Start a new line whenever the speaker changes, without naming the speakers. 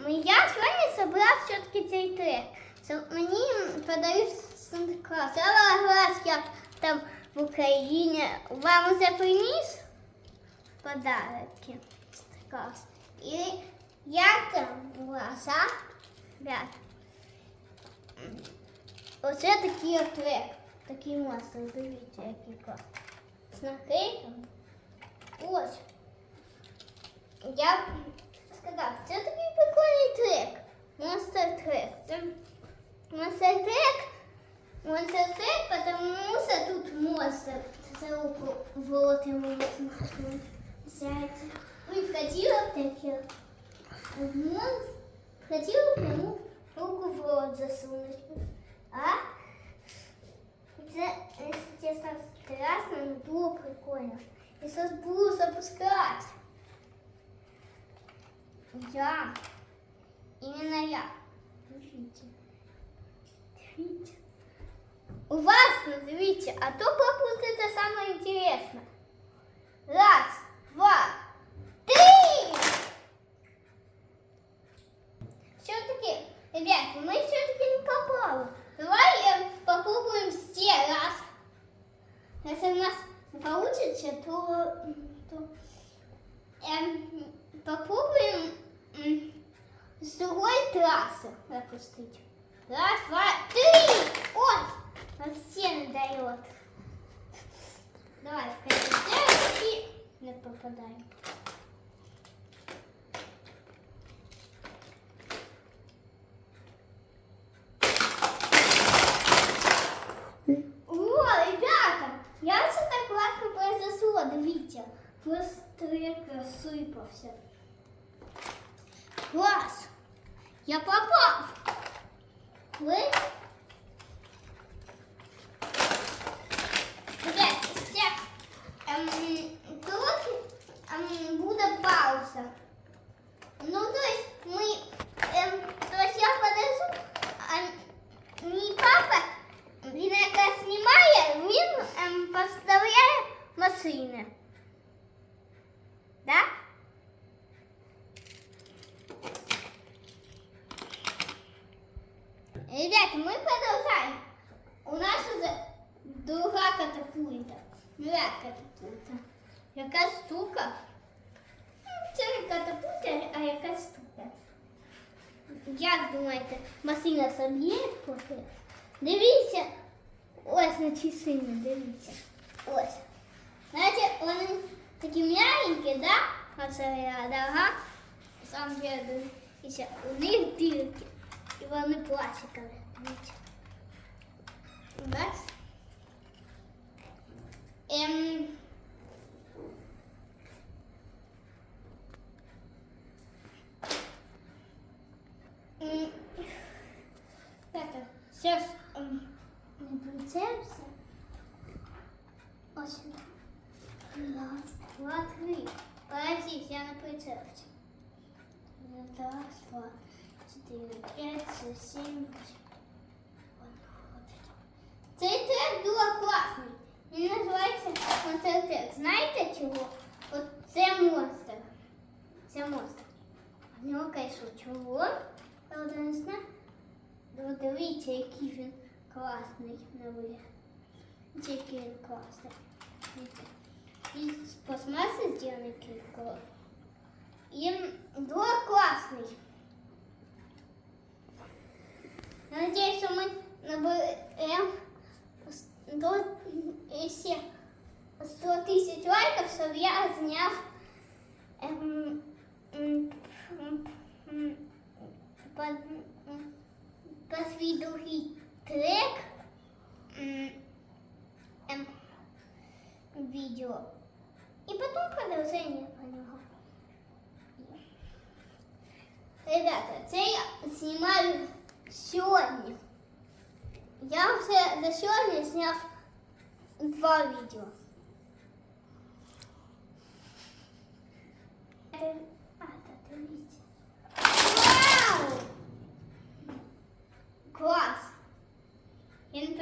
Я сьогодні зібрав все-таки цей трек. Мені подають Санта-Клаус. Я раз як там в Україні вам вже приніс подарки Санта-Клаус. І як там у вас, а? Ребят. Оце такий трек. Такий монстр, дивіться, який клас. З наклейками. Ось. Я сказав, це такий прикольний трек. Монстр трек. Це монстр трек, потому що тут монстр. Це руку в рот йому можна взяти. Ну і хотіла б таке. Хотіла б йому руку в рот засунути. А? Це, чесно, страшно, но було прикольно. Я сейчас буду запускать. Я. Именно я. Смотрите. Смотрите. У вас назовите, а то пропустите самое интересное. Раз, два, три! Все-таки, ребята, мы все-таки не попали. Давай попробуем все раз. Если у нас не получится, то попробуем с другой трассы запустить. Раз, два, три! Ой! Вообще не дает. Давай, и не попадаем. О, ребята! Я все так классно произошло, дивіться. Просто трек рассыпался. Класс! Я попал! Вы? Ребят, сейчас будет пауза. Ну, то есть мы, то есть я подожду, а не папа, він якраз знімає, він поставляє машини. Да? Ребята, мы продолжаем. У нас уже друга катапульта. Ну як катапульта? Яка штука? Це не катапульта, а яка штука. Як думаєте, машина соб'є поки? Дивіться. Ось на часи, дивіться. Ось. Знаєте, вони такі м'ягенькі, да? Оце ага. Сам я дивіться, у них дірки. І вони пластикові. Дивіться. Бац. Это, сейчас не прицелимся. Ось сюда. Раз, два, три. Подождите, я на прицелимся. Раз, два, 4, 5, 6, 7, 8. Цей трек дуже класний. Він називається монстр трек. Знаєте чого? От це монстр. Це монстр. В нього, конечно, чого? Правда, не знаю. Дивіться, який він класний на вигляд. Який він класний. Він з пластмаси зроблений кілько. Він дуже класний. Я надеюсь, что мы наберем 100 тысяч лайков, чтобы я снял под свій другий трек видео. И потом продолжение по нему. Ребята, це я знімаю сьогодні. Я вже за сьогодні зняв 2 відео. Дивіться. Вау! Клас!